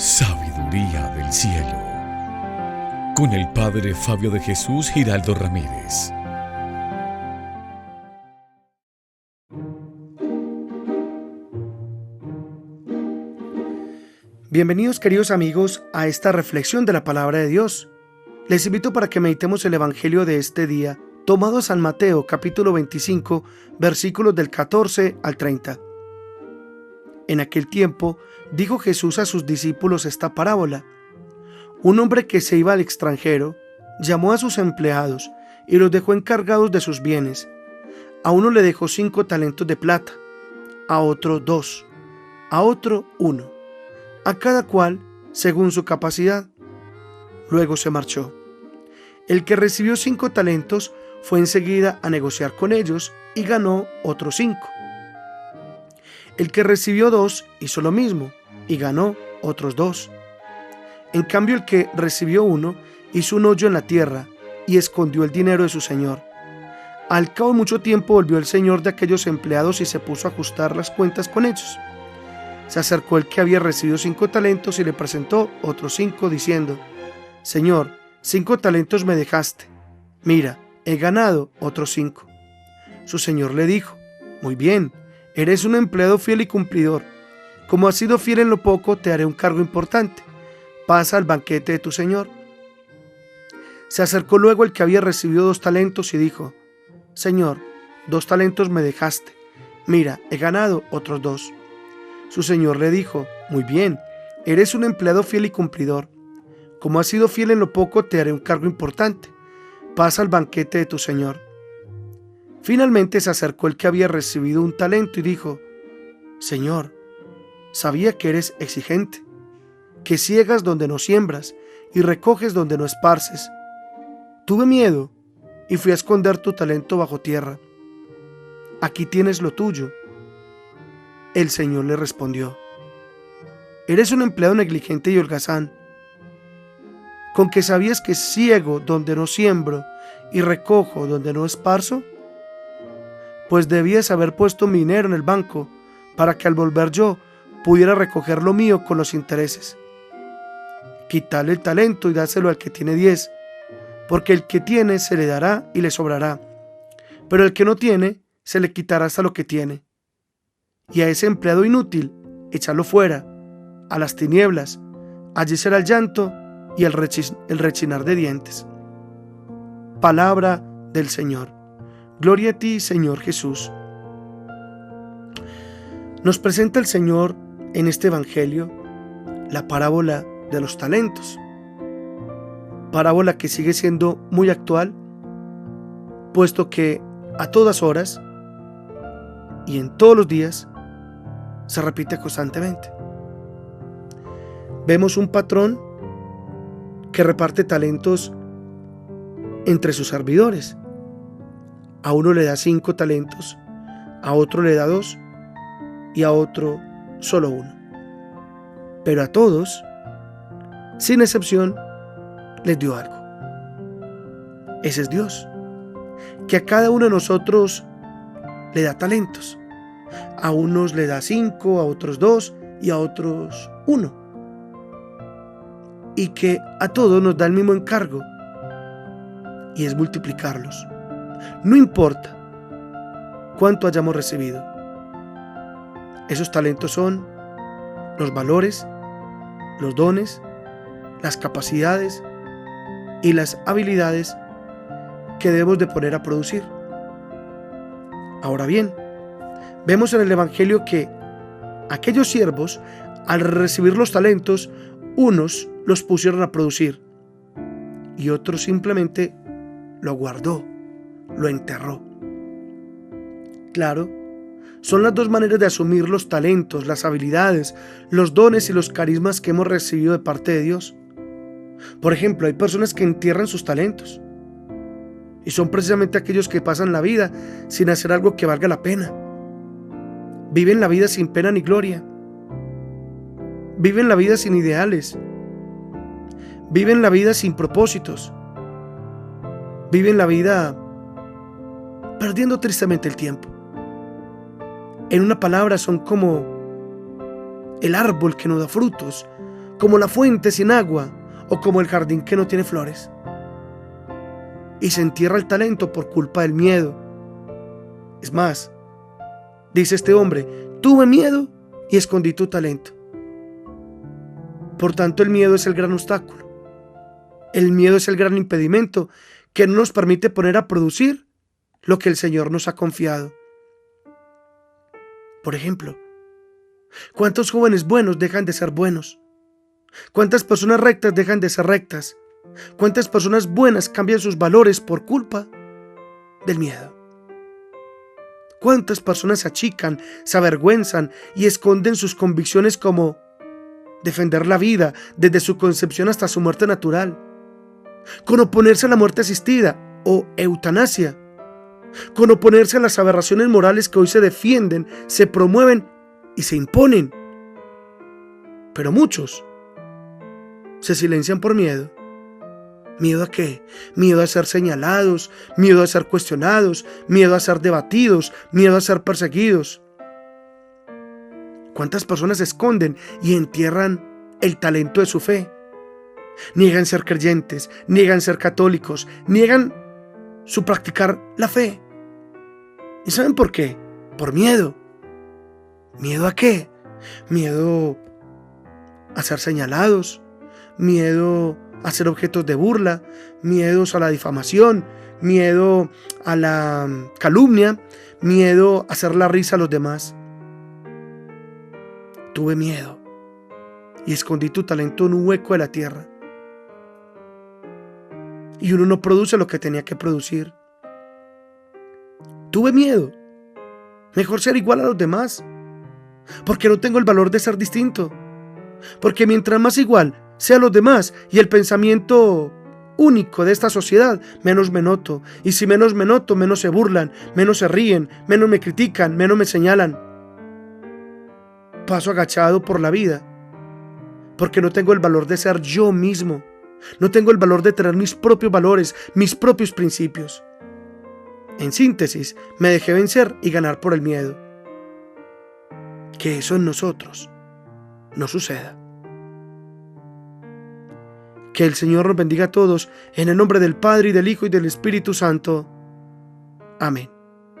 Sabiduría del cielo, con el Padre Fabio de Jesús Giraldo Ramírez. Bienvenidos, queridos amigos, a esta reflexión de la palabra de Dios. Les invito para que meditemos el evangelio de este día, tomado a San Mateo, capítulo 25, versículos del 14 al 30. En aquel tiempo, dijo Jesús a sus discípulos esta parábola. Un hombre que se iba al extranjero, llamó a sus empleados y los dejó encargados de sus bienes. A uno le dejó 5 talentos de plata, a otro 2, a otro 1, a cada cual según su capacidad. Luego se marchó. El que recibió 5 talentos fue enseguida a negociar con ellos y ganó otros 5. El que recibió 2 hizo lo mismo y ganó otros 2. En cambio, el que recibió 1 hizo un hoyo en la tierra y escondió el dinero de su señor. Al cabo de mucho tiempo volvió el señor de aquellos empleados y se puso a ajustar las cuentas con ellos. Se acercó el que había recibido 5 talentos y le presentó otros 5, diciendo: Señor, 5 talentos me dejaste. Mira, he ganado otros 5. Su señor le dijo: Muy bien, eres un empleado fiel y cumplidor. Como has sido fiel en lo poco, te haré un cargo importante. Pasa al banquete de tu señor. Se acercó luego el que había recibido 2 talentos y dijo: Señor, 2 talentos me dejaste. Mira, he ganado otros 2. Su señor le dijo: Muy bien, eres un empleado fiel y cumplidor. Como has sido fiel en lo poco, te haré un cargo importante. Pasa al banquete de tu señor. Finalmente se acercó el que había recibido 1 talento y dijo: Señor, sabía que eres exigente, que ciegas donde no siembras y recoges donde no esparces. Tuve miedo y fui a esconder tu talento bajo tierra. Aquí tienes lo tuyo. El señor le respondió: Eres un empleado negligente y holgazán. ¿Con que sabías que ciego donde no siembro y recojo donde no esparzo? Pues debías haber puesto mi dinero en el banco para que al volver yo pudiera recoger lo mío con los intereses. Quítale el talento y dáselo al que tiene 10, porque el que tiene se le dará y le sobrará, pero el que no tiene se le quitará hasta lo que tiene. Y a ese empleado inútil, échalo fuera, a las tinieblas, allí será el llanto y el rechinar de dientes. Palabra del Señor. Gloria a ti, Señor Jesús. Nos presenta el Señor en este evangelio la parábola de los talentos. Parábola que sigue siendo muy actual, puesto que a todas horas y en todos los días se repite constantemente. Vemos un patrón que reparte talentos entre sus servidores. A uno le da 5 talentos, a otro le da 2 y a otro solo 1. Pero a todos, sin excepción, les dio algo. Ese es Dios, que a cada uno de nosotros le da talentos. A unos le da 5, a otros 2 y a otros 1. Y que a todos nos da el mismo encargo, y es multiplicarlos. No importa cuánto hayamos recibido. Esos talentos son los valores, los dones, las capacidades y las habilidades que debemos de poner a producir. Ahora bien, vemos en el Evangelio que aquellos siervos, al recibir los talentos, unos los pusieron a producir y otros simplemente lo guardó, lo enterró. Claro, son las 2 maneras de asumir los talentos, las habilidades, los dones y los carismas que hemos recibido de parte de Dios. Por ejemplo, hay personas que entierran sus talentos y son precisamente aquellos que pasan la vida sin hacer algo que valga la pena. Viven la vida sin pena ni gloria. Viven la vida sin ideales. Viven la vida sin propósitos. Viven la vida perdiendo tristemente el tiempo. En una palabra, son como el árbol que no da frutos, como la fuente sin agua o como el jardín que no tiene flores. Y se entierra el talento por culpa del miedo. Es más, dice este hombre, tuve miedo y escondí tu talento. Por tanto, el miedo es el gran obstáculo. El miedo es el gran impedimento que no nos permite poner a producir lo que el Señor nos ha confiado. Por ejemplo, ¿cuántos jóvenes buenos dejan de ser buenos? ¿Cuántas personas rectas dejan de ser rectas? ¿Cuántas personas buenas cambian sus valores por culpa del miedo? ¿Cuántas personas se achican, se avergüenzan y esconden sus convicciones como defender la vida desde su concepción hasta su muerte natural? Con oponerse a la muerte asistida o eutanasia, con oponerse a las aberraciones morales que hoy se defienden, se promueven y se imponen. Pero muchos se silencian por miedo. ¿Miedo a qué? Miedo a ser señalados, miedo a ser cuestionados, miedo a ser debatidos, miedo a ser perseguidos. ¿Cuántas personas esconden y entierran el talento de su fe? Niegan ser creyentes, niegan ser católicos, niegan su practicar la fe. ¿Y saben por qué? Por miedo. ¿Miedo a qué? Miedo a ser señalados, miedo a ser objetos de burla, miedos a la difamación, miedo a la calumnia, miedo a hacer la risa a los demás. Tuve miedo y escondí tu talento en un hueco de la tierra. Y uno no produce lo que tenía que producir. Tuve miedo. Mejor ser igual a los demás, porque no tengo el valor de ser distinto. Porque mientras más igual sea a los demás y el pensamiento único de esta sociedad, menos me noto. Y si menos me noto, menos se burlan, menos se ríen, menos me critican, menos me señalan. Paso agachado por la vida, porque no tengo el valor de ser yo mismo. No tengo el valor de tener mis propios valores, mis propios principios. En síntesis, me dejé vencer y ganar por el miedo. Que eso en nosotros no suceda. Que el Señor nos bendiga a todos, en el nombre del Padre, y del Hijo, y del Espíritu Santo. Amén.